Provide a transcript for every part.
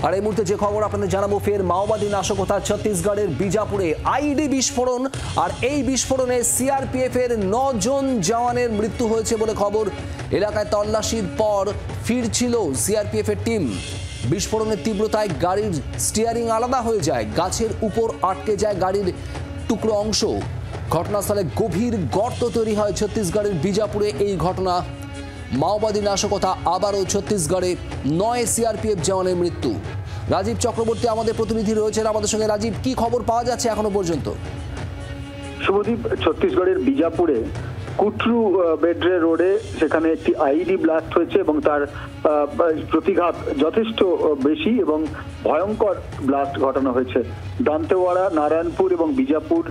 আর এই মুহূর্তে যে খবর আপনাদের জানাবো, ফের মাওবাদী নাশকতা ছত্তিশগড়ের বিজাপুরে আইডি বিস্ফোরণ। আর এই বিস্ফোরণে সিআরপিএফ এর 9 জন জওয়ানের মৃত্যু হয়েছে বলে খবর। এলাকায় তল্লাশির পর ফিরছিল সিআরপিএফ এর টিম। বিস্ফোরণের তীব্রতায় গাড়ির স্টিয়ারিং আলাদা হয়ে যায়, গাছের উপর আটকে যায় গাড়ির টুকরো অংশ। ঘটনাস্থলে গভীর গর্ত তৈরি হয় ছত্তিশগড়ের বিজাপুরে। এই ঘটনা মাওবাদী নাশকতা, আবারও ছত্তিশগড়ে 9 সিআরপিএফ জওয়ানের মৃত্যু। রাজীব চক্রবর্তী আমাদের প্রতিনিধি রয়েছেন আমাদের সঙ্গে। রাজীব, কি খবর পাওয়া যাচ্ছে এখনো পর্যন্ত? শুভদীপ, ছত্তিশগড়ের বিজাপুরে কুটরু বেডরে রোডে সেখানে একটি আইডি ব্লাস্ট হয়েছে এবং তার প্রতিঘাত যথেষ্ট বেশি এবং ভয়ঙ্কর ব্লাস্ট ঘটানো হয়েছে। দান্তেওয়াড়া, নারায়ণপুর এবং বিজাপুর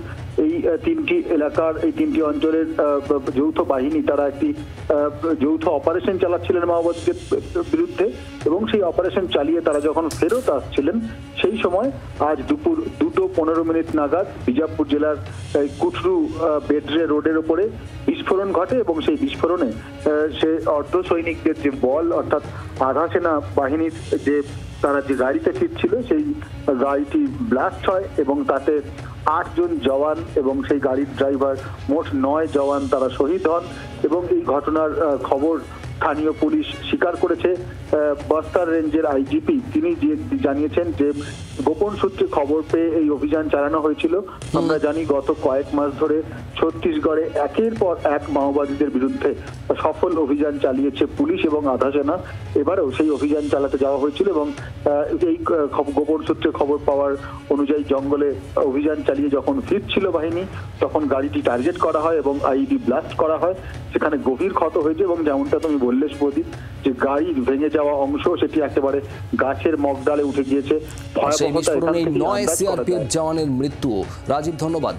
এই তিনটি এলাকার, এই তিনটি অঞ্চলের যৌথ বাহিনী তারা একটি যৌথ অপারেশন চালাচ্ছিলেন মাওবাদীদের বিরুদ্ধে এবং সেই অপারেশন চালিয়ে তারা যখন ফেরত আসছিলেন সেই সময় আজ দুপুর 2:15 নাগাদ বিজাপুর জেলার কুটরু বেডরে রোডের উপরে বিস্ফোরণ ঘটে এবং সেই বিস্ফোরণে সে অর্ধ সৈনিকদের যে বল, অর্থাৎ আধা সেনা বাহিনীর যে তারা যে গাড়িতে ফিরছিল সেই গাড়িটি ব্লাস্ট হয় এবং তাতে 8 জন জওয়ান এবং সেই গাড়ির ড্রাইভার মোট 9 জওয়ান তারা শহীদ হন। এবং এই ঘটনার খবর স্থানীয় পুলিশ স্বীকার করেছে। বস্তার রেঞ্জের আইজিপি তিনি জানিয়েছেন যে গোপন সূত্রে খবর পেয়ে এই অভিযান চালানো হয়েছিল। আমরা জানি গত কয়েক মাস ধরে ছত্তিশগড়ে একের পর এক মাওবাদীদের বিরুদ্ধে সফল অভিযান চালিয়েছে পুলিশ এবং আধা সেনা। এবারেও সেই অভিযান চালাতে যাওয়া হয়েছিল এবং এই গোপন সূত্রে খবর পাওয়ার অনুযায়ী জঙ্গলে অভিযান চালিয়ে যখন ফিরছিল বাহিনী তখন গাড়িটি টার্গেট করা হয় এবং আইডি ব্লাস্ট করা হয়। সেখানে গভীর ক্ষত হয়েছে এবং যেমনটা তুমি বললে প্রদীপ, যে গাড়ির ভেঙে যাওয়া অংশ সেটি একেবারে গাছের মগডালে উঠে গিয়েছে। বিস্ফোরণে 9 সিআরপিএফ জওয়ানের মৃত্যু। রাজীব, ধন্যবাদ।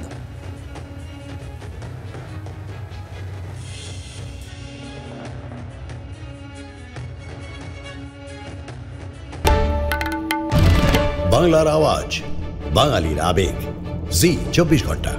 বাংলার আওয়াজ, বাঙালির আবেগ, জি 24 ঘন্টা।